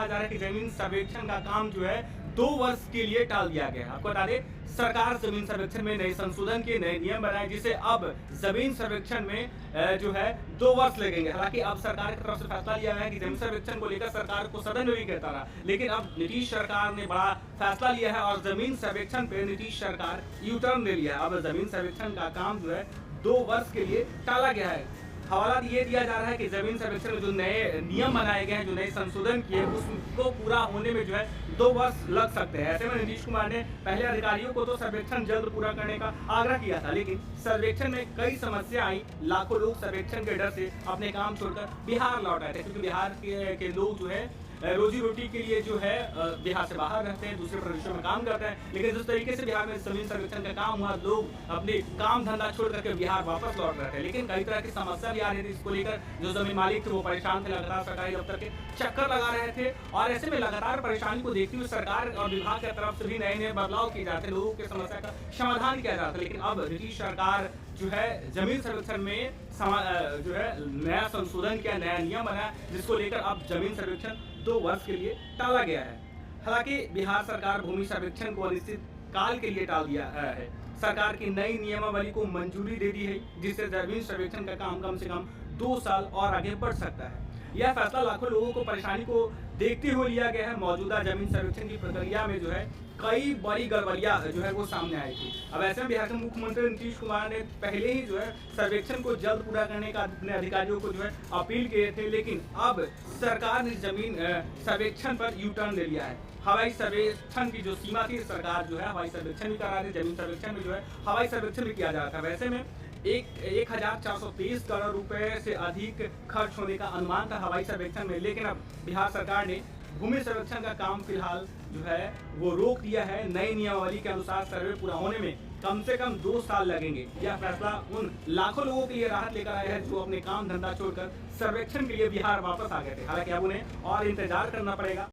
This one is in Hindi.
कहा जा रहा है कि जमीन सर्वेक्षण का काम जो है 2 वर्ष के लिए टाल दिया गया है। आपको बता दें, सरकार जमीन सर्वेक्षण में नए संशोधन के नए नियम बनाए, जिसे अब जमीन सर्वेक्षण में जो है 2 वर्ष लगेंगे। हालांकि अब सरकार की तरफ से फैसला लिया गया है कि जमीन सर्वेक्षण को लेकर सरकार को सदन में भी कहता रहा, लेकिन अब नीतीश सरकार ने बड़ा फैसला लिया है और जमीन सर्वेक्षण पे नीतीश सरकार यू टर्न ले लिया है। अब जमीन सर्वेक्षण का काम जो है 2 वर्ष के लिए टाला गया है। हवाला ये दिया जा रहा है कि जमीन सर्वेक्षण में जो नए नियम बनाए गए हैं, जो नए संशोधन किए, उसको पूरा होने में जो है 2 वर्ष लग सकते हैं। ऐसे में नीतीश कुमार ने पहले अधिकारियों को तो सर्वेक्षण जल्द पूरा करने का आग्रह किया था, लेकिन सर्वेक्षण में कई समस्या आई। लाखों लोग सर्वेक्षण के डर से अपने काम छोड़कर बिहार लौट आए थे, क्योंकि बिहार के लोग जो है रोजी रोटी के लिए जो है बिहार से बाहर रहते हैं, दूसरे प्रदेशों में काम करते हैं। लेकिन जिस तरीके से बिहार में जमीन सर्वेक्षण का काम हुआ, लोग अपने काम धंधा छोड़ करके बिहार वापस लौट रहे थे। लेकिन कई तरह की समस्या भी आ रही थी, इसको लेकर जो जमीन मालिक थे वो परेशान थे, लगातार सरकारी दफ्तर के चक्कर लगा रहे थे। और ऐसे में लगातार परेशानी को देखते हुए सरकार और विभाग की तरफ से भी नए नए बदलाव किए जाते, लोगों की समस्या का समाधान किया जाता। लेकिन अब नीतीश सरकार जो है जमीन सर्वेक्षण में जो है नया संशोधन किया, नया नियम बनाया, जिसको लेकर अब जमीन सर्वेक्षण 2 वर्ष के लिए टाला गया है। हालांकि बिहार सरकार भूमि सर्वेक्षण को अनिश्चित काल के लिए टाल दिया है। सरकार की नई नियमावली को मंजूरी दे दी है, जिससे जमीन सर्वेक्षण का काम कम से कम 2 साल और आगे बढ़ सकता है। यह फैसला लाखों लोगों को परेशानी को देखते हुए लिया गया है। मौजूदा जमीन सर्वेक्षण की प्रक्रिया में जो है कई बड़ी गड़बड़ियां जो है वो सामने आई थी। अब ऐसे में बिहार के मुख्यमंत्री नीतीश कुमार ने पहले ही जो है सर्वेक्षण को जल्द पूरा करने का अपने अधिकारियों को जो है अपील किए थे, लेकिन अब सरकार ने जमीन सर्वेक्षण पर यू टर्न ले लिया है। हवाई सर्वेक्षण की जो सीमा थी, सरकार जो है हवाई सर्वेक्षण भी करा रही, जमीन सर्वेक्षण में जो है हवाई सर्वेक्षण भी किया जा रहा था। वैसे में 1423 करोड़ रुपए से अधिक खर्च होने का अनुमान था हवाई सर्वेक्षण में, लेकिन अब बिहार सरकार ने भूमि सर्वेक्षण का काम फिलहाल जो है वो रोक दिया है। नई नियमावली के अनुसार सर्वे पूरा होने में कम से कम 2 साल लगेंगे। यह फैसला उन लाखों लोगों के लिए राहत लेकर आया है जो अपने काम धंधा छोड़कर सर्वेक्षण के लिए बिहार वापस आ गए थे। हालांकि अब उन्हें और इंतजार करना पड़ेगा।